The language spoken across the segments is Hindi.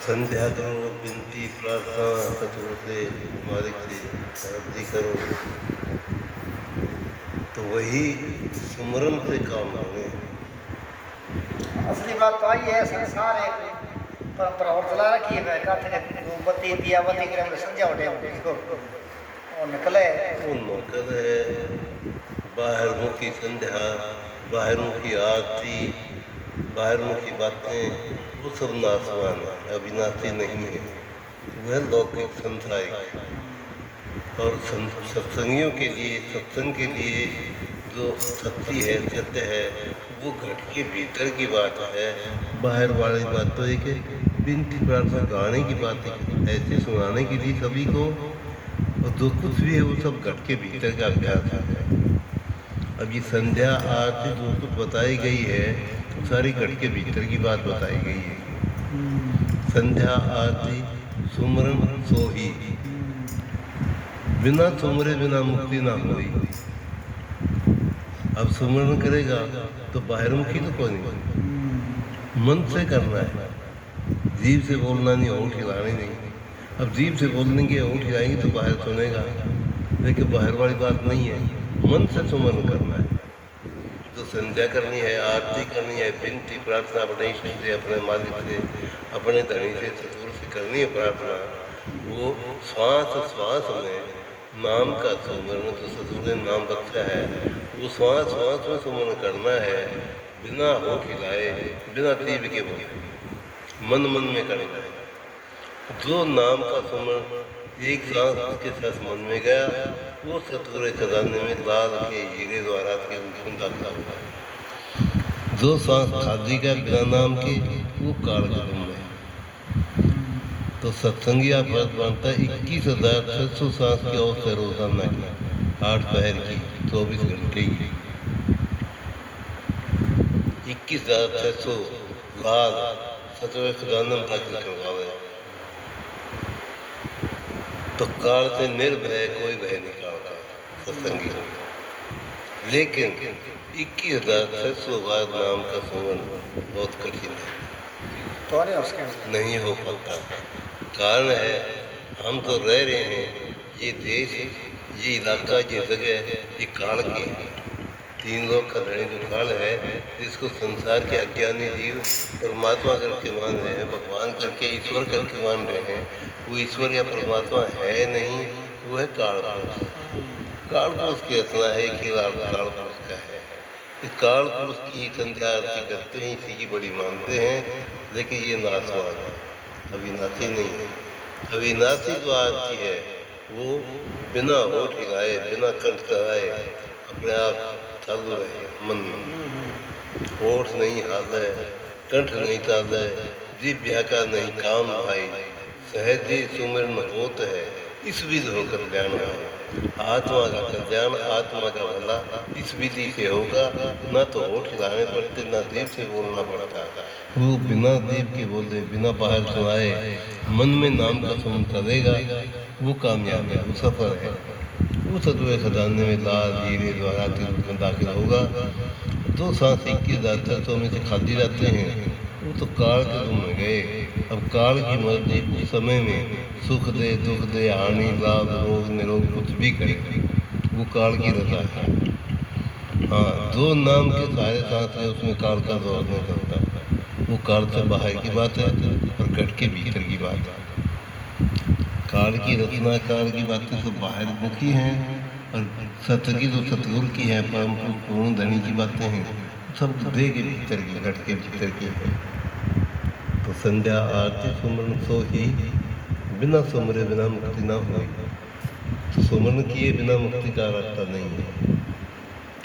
संध्या करो, विनती प्रार्थना सतगुरु से मालिक से अर्जी करो तो वही सुमरन से काम होंगे। असली बात तो आई है, संसार एक परंपरा और चला रखी है। बत्ती दिया बत्ती क्रम संध्या उठे और निकले नौकर है बाहर मुखी संध्या, बाहर मुखी आरती, बाहर मुखी बातें, वो सब नासवान है, अविनाशी नहीं है। वह लौकिक संसारिक और सत्संगियों के लिए, सत्संग के लिए जो सत्य है, सत्य है, वो घट के भीतर की बात है। बाहर वाली बात तो एक विनती प्रार्थना गाने की बात है, ऐसे सुनाने के लिए सभी को, और जो कुछ भी है वो सब घट के भीतर का अभ्यास है। अब ये संध्या आरती जो कुछ बताई गई है तो सारी घट के भीतर की बात बताई गई है। संध्या आरती सुमरन सोही, बिना सुमरे बिना मुक्ति ना होई। अब सुमरन करेगा तो बाहरमुखी तो कोई नहीं, मन से करना है, जीभ से बोलना नहीं, होंठ हिलानी नहीं। अब जीभ से बोलेंगे, होंठ हिलाएंगे तो बाहर सुनेगा, लेकिन बाहर वाली बात नहीं है, मन से सुमरन करना है। तो संध्या करनी है, आरती करनी है, विनती प्रार्थना अपने इष्ट से, अपने मालिक से, अपने धनी से, सतगुरु से करनी है प्रार्थना। वो श्वास श्वास में नाम का सुमरन, तो सतगुरु ने नाम रखा है, वो श्वास श्वास में सुमरन करना है, बिना होठ हिलाए, बिना जीभ के बोले, मन मन में करना है। जो नाम का सुमरन एक सांस के साथ मन में गया, वो सतगुरु खजाने में लाल के हीरे द्वारा के रूप में दाखिल हुआ। जो सांस खादी का बिना नाम के, वो काल कदम में। तो सत्संगी आप बनता है 21,600 सांस की और से रोजाना की, 8 पहर की, 24 घंटे की, 21,600 लाल सतगुरु खजाने में दाखिल करवावे। तो काल से निर्भय कोई भय निकालता सत्संगी हो। लेकिन 21,600 बार नाम का सुमरन बहुत कठिन है, तो नहीं हो पाता। कारण है हम तो रह रहे हैं, ये देश, ये इलाका, ये जगह, ये काल की है। 3 लोग का धनी जो काल है, जिसको संसार के अज्ञानी जीव परमात्मा करके मान रहे हैं, भगवान करके, ईश्वर करके मान रहे हैं, वो ईश्वर या परमात्मा है नहीं, वो है काल पुरुष। काल पुरुष की रचना है, एक ही काल पुरुष का है। इस काल पुरुष की संध्या आरती करते हैं, इसी की बड़ी मानते हैं, लेकिन ये नासवान है, अविनाशी नहीं है। अविनाशी जो आरती है वो बिना होठ हिलाए, बिना कंठ कराए अपने आप चालू रहे मन में। होठ नहीं हाले, कंठ नहीं ताले, जीभ का नहीं काम भाई, सहज ही सुमिरन होत है, इस विधि होकर कल्याण है। आत्मा का कल्याण, आत्मा का भला इस विधि से होगा, न तो होठ हिलाने पड़ते, न जीभ से बोलना पड़ता। वो बिना जीभ के बोले, बिना बाहर सुनाए, मन में नाम का सुन चलेगा, वो कामयाब है, वो सफल है। वो सतगुरु खजाने में लाल हीरे द्वारा के रूप में दाखिल होगा। 2 सांस 21,600 में से खाली जाते हैं, वो तो काल के रूप में गए। अब काल की मर्जी उस समय में सुख दे, दुख दे, हानि, लाभ, रोग, निरोग कुछ भी करे, वो काल की रजा है। हाँ, जो नाम के सारे सांस है उसमें काल का दौर नहीं चलता, वो काल से बाहर की बात है और घट के भीतर की बात है। काल की रचना, काल की बातें सब बाहर मुखी हैं, और सत्य की जो सतगुरु की है, परम पूर्ण धनी की बातें हैं, सब हृदय के भीतर की, घट के भीतर की है। तो संध्या आरती सुमरन सो ही, बिना सुमरे बिना मुक्ति ना हुई। तो सुमरन किए बिना मुक्ति का रास्ता नहीं है।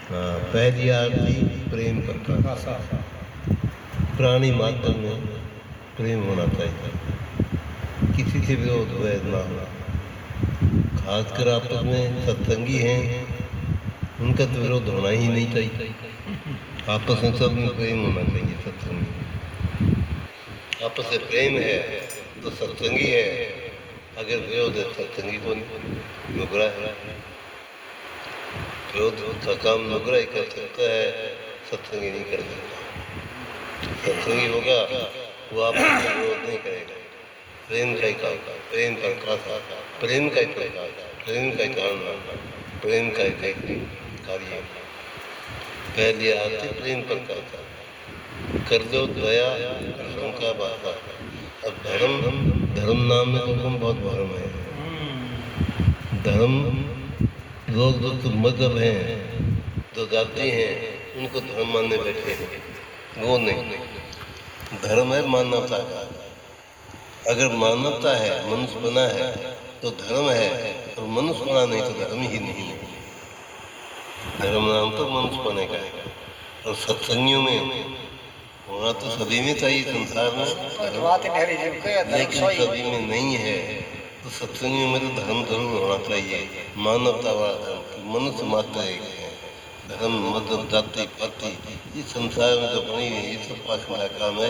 हाँ, पहली आरती प्रेम करता, प्राणी मात्र में प्रेम होना चाहिए, किसी से विरोध वैध ना हो। खासकर आपस में सत्संगी हैं, उनका तो विरोध होना ही नहीं चाहिए। आपस में सब में प्रेम होना चाहिए। सत्संगी आपस में प्रेम है तो सत्संगी है, अगर विरोध है सत्संगी को नुकरा है। विरोध का काम नुकरा ही कर सकता है, सत्संगी नहीं कर सकता। सत्संगी होगा वो आपस में विरोध नहीं करेगा, प्रेम का ही काल, प्रेम प्रकाश, प्रेम का ही प्रकाश, प्रेम का ही कारण, प्रेम का ही कार्य। पहली आरती प्रेम प्रकाश, कर दो दया धर्म का बासा। अब धर्म, धर्म नाम में तो बहुत भरम है। धर्म लोग जो मजहब हैं, जो जाति हैं, उनको धर्म मानने बैठे हैं, वो नहीं। धर्म है मानवता का। अगर मानवता है, मनुष्यपना है तो धर्म है, और मनुष्यपना नहीं तो धर्म ही नहीं है। धर्म नाम तो मनुष्यपने का है। और सत्संगियों में होना तो सभी में चाहिए संसार में, लेकिन सभी में नहीं है। तो सत्संगियों में तो धर्म जरूर होना चाहिए, मानवता वाला धर्म। मनुष्य मात्र एक है। धर्म मजहब जाति पाति ये संसार में जो बनी है ये सब पाखंड का काम है,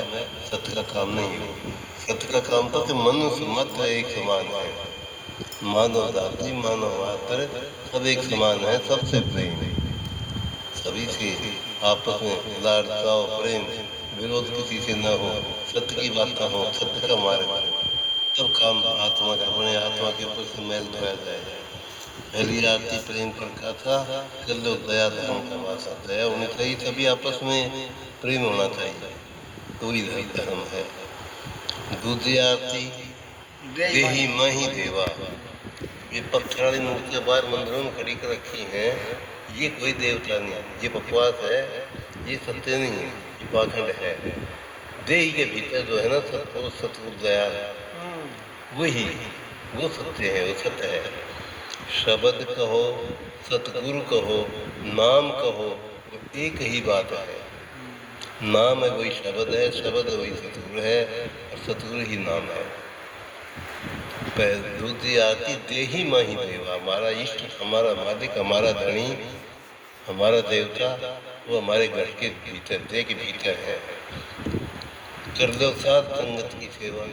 सत्य का काम नहीं है। सत्य का काम तो कि मनुष्य मात्र एक समान है। मानव जाति मानव मात्र सब एक समान है, सबसे प्रेम है, सभी से आपस में लाड़ चाव प्रेम विरोध किसी से न हो, सत्य की बात न हो, सत्य का मार्ग, तब काम आत्मा का अपने आत्मा के ऊपर से मैल धोया जाए। पहली आरती प्रेम का था, कर लो दया धर्म का वासा। दया होनी चाहिए, सभी आपस में प्रेम होना चाहिए, तो ही धर्म है। दूसरी आरती देही मही देवा। ये पत्थर वाली मूर्तियाँ बाहर मंदिरों में खड़ी कर रखी हैं, ये कोई देवता नहीं, ये बकवास है, ये सत्य नहीं है, ये पाखंड है। देही के भीतर जो है ना सत्य, सतगुरु दया है, वही वो सत्य है, वो सत्य है। शब्द कहो, सतगुरु कहो, नाम कहो, एक ही बात है। नाम है वही शब्द है, शब्द है वही सतगुरु है, और सतगुरु ही नाम है। दूसरी आती देही माही देवा। हमारा इष्ट, हमारा मालिक, हमारा धनी, हमारा देवता वो हमारे घर के भीतर, देह के भीतर है। कर दो साथ संगत की सेवा,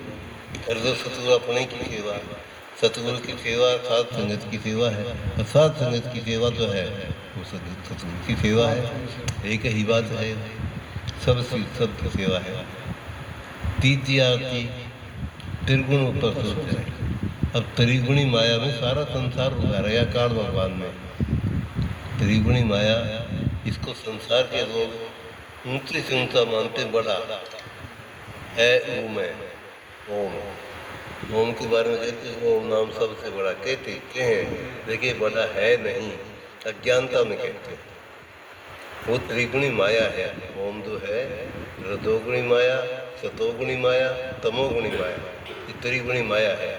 कर दो सतगुरु अपने की सेवा। सतगुरु की सेवा साथ संगत की सेवा है, और साथ संगत की सेवा जो है वो सतगुरु की सेवा है। एक ही बात है, सब की सेवा है। तीसरी आरती त्रिगुण ऊपर सोच है। अब त्रिगुणी माया में सारा संसार उगा रहा, काल भगवान में त्रिगुणी माया, इसको संसार के लोग ऊंचे से ऊंचा मानते, बड़ा है ओम है। ओम के बारे में कहते हैं ओम नाम सबसे बड़ा, कहते हैं, देखिए बड़ा है नहीं, अज्ञानता में कहते हैं। वो त्रिगुणी माया है। ओम जो है रजोगुणी माया, सतोगुणी माया, तमोगुणी माया, ये त्रिगुणी माया है।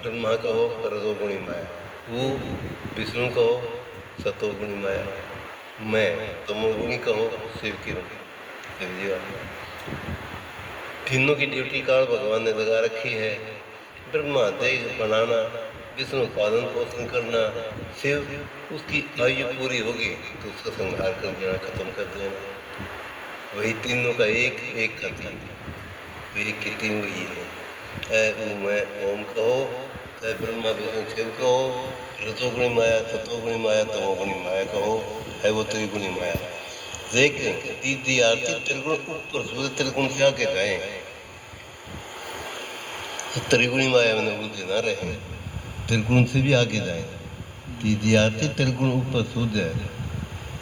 ब्रह्मा कहो रजोगुणी माया, वो विष्णु कहो सतोगुणी माया, मैं तमोगुणी कहो शिव की तीनों की ड्यूटी काल भगवान ने लगा रखी है। ब्रह्मा देह बनाना, विष्णु पालन पोषण करना, शिव उसकी आयु पूरी होगी तो उसका संहार कर देना, खत्म कर देना। वही तीनों का एक एक का तीन, एक की तीन वही है। ओम कहो, ब्रह्मा विष्णु शिव कहो, रजोगुणी माया, सतोगुणी माया, तमोगुणी माया कहो, है वो त्रिगुणी माया। लेकिन तीसरी आरती त्रिगुण ऊपर सूर्य, त्रिगुण से आगे जाए, त्रिगुणी माया में बुद्धि न रहे, त्रिगुण से भी आगे जाए। तीसरी आरती त्रिगुण ऊपर सूर्य,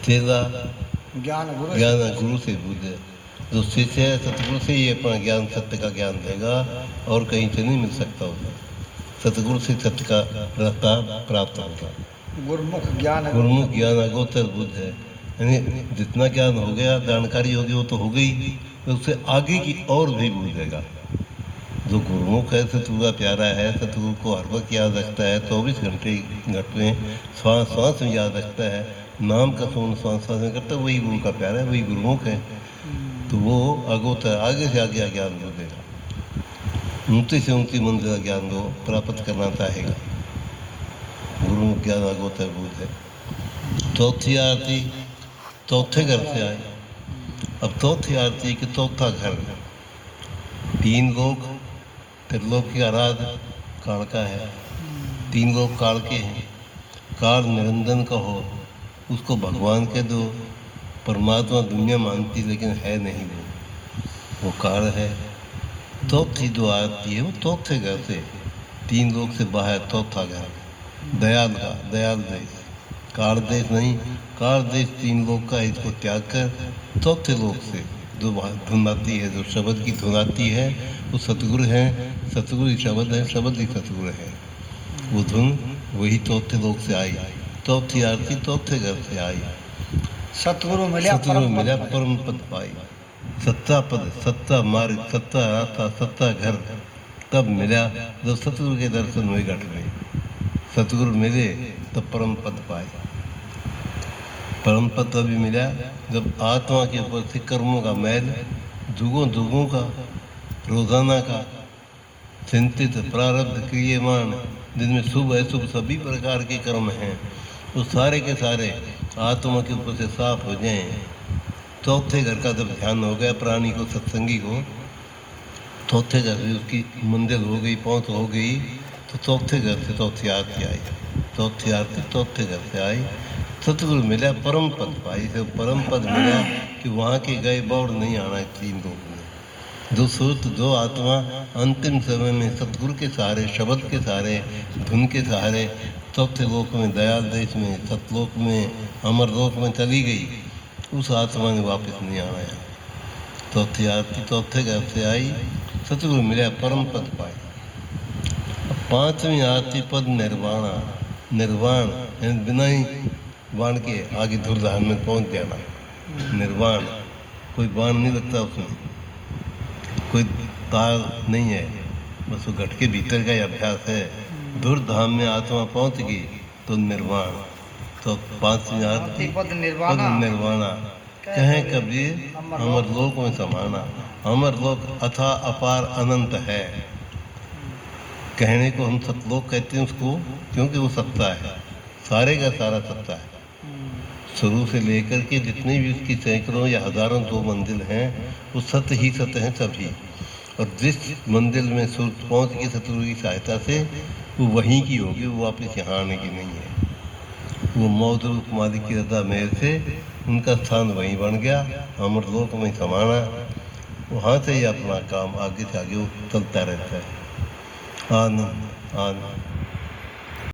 चेला ज्ञान गुरु से बुझे। जो शिष्य है सतगुरु से ही अपना ज्ञान, सत्य का ज्ञान देगा, और कहीं से नहीं मिल सकता होगा। सतगुरु से सत्य का रास्ता प्राप्त होगा। गुरुमुख ज्ञान अगोचर बुद्ध है, यानी जितना ज्ञान हो गया, जानकारी होगी वो तो हो गई, तो उससे आगे की और भी बूझेगा। जो गुरुमुख है, सतगुरु प्यारा है, सतगुरु को हर वक्त याद रखता है, 24 घंटे में श्वास श्वास में याद रखता है, नाम का सुन श्वास श्वास में करता है, वही गुरु का प्यारा है, वही गुरुमुख है। तो वो अगोचर आगे से आगे ज्ञान बूझेगा, ऊंची से ऊंची मंजिल का ज्ञान को प्राप्त करना चाहेगा। गुरुमुख ज्ञान अगोचर बूझ है। चौथी आरती चौथे घर से आए। अब चौथी आरती के चौथा घर, तीन लोग त्रिलोक की आराध काल का है, तीन लोग काल के हैं। काल निरंजन का हो, उसको भगवान के दो। परमात्मा दुनिया मानती लेकिन है नहीं, वो काल है। चौथी जो आती है वो चौथे घर से, तीन लोग से बाहर चौथा घर, दयाल का, दयाल देश, काल देश नहीं, काल देश तीन लोग का, इसको त्याग कर चौथे लोग से जो धुन आती है, जो शब्द की धुन आती है, वो सतगुरु है, सतगुरु ही शब्द है, शब्द ही सतगुरु है। वो धुन वही चौथे लोग से आई, चौथी आरती चौथे घर से आई। सतगुरु मिला, सतगुरु मिला, परम पद पाई। सत्ता पद, सत्ता मार्ग, सत्ता रास्ता, सत्ता घर तब मिला जब सतगुरु के दर्शन हुए घट में। सतगुरु मिले तो परम पद पाए। परम पद तभी मिला जब आत्मा के ऊपर से कर्मों का मैल, जुगों जुगों का, रोजाना का चिंतित प्रारब्ध क्रियमान, जिनमें शुभ अशुभ सभी प्रकार के कर्म हैं, वो सारे के सारे आत्मा के ऊपर से साफ हो जाएं। चौथे घर का जब ध्यान हो गया प्राणी को, सत्संगी को, चौथे घर से उसकी मंजिल हो गई, पहुंच हो गई, तो चौथे घर से चौथी आरती आई, चौथी आरती चौथे घर से आई। सतगुरु मिला, परम पद पाई। तो परम पद मिला कि वहाँ के गए बौड़ नहीं आना तीन लोग में। जो सूत, जो आत्मा अंतिम समय में सतगुरु के सहारे, शब्द के सहारे, धुन के सहारे चौथे लोक में, दयाल देश में, सतलोक में, अमरलोक में चली गई, उस आत्मा ने वापस नहीं आना है। चौथी आरती चौथे घर से आई, सतगुरु मिला, परम पद पाए। पांचवी आरती पद निर्वाणा, निर्वाण यानी बिना ही बाण के आगे धुरधाम में पहुंच जाना। निर्वाण, कोई बाण नहीं लगता उसमें, कोई तार नहीं है, बस वो घट के भीतर का ही अभ्यास है। धुरधाम में आत्मा पहुंच गई तो निर्वाण। तो पांचवी आरती पद निर्वाणा, कहें कबीर अमरलोक में समाना। अमरलोक अथा अपार अनंत है। कहने को हम सतलोक कहते हैं उसको, क्योंकि वो सत्ता है, सारे का सारा सत्ता है। शुरू से लेकर के जितनी भी उसकी सैकड़ों या हजारों दो मंजिल हैं, वो सत्य ही सत्य हैं सभी। और जिस मंजिल में पहुँच के सतगुरु की सहायता से वो वहीं की होगी, वो वापस यहाँ आने की नहीं है। वो मौत रूप मालिक की रजा मेहर से उनका स्थान वहीं बन गया, अमरलोक में समाना। वहाँ से ही अपना काम आगे से आगे चलता रहता है। आनंद आनंद।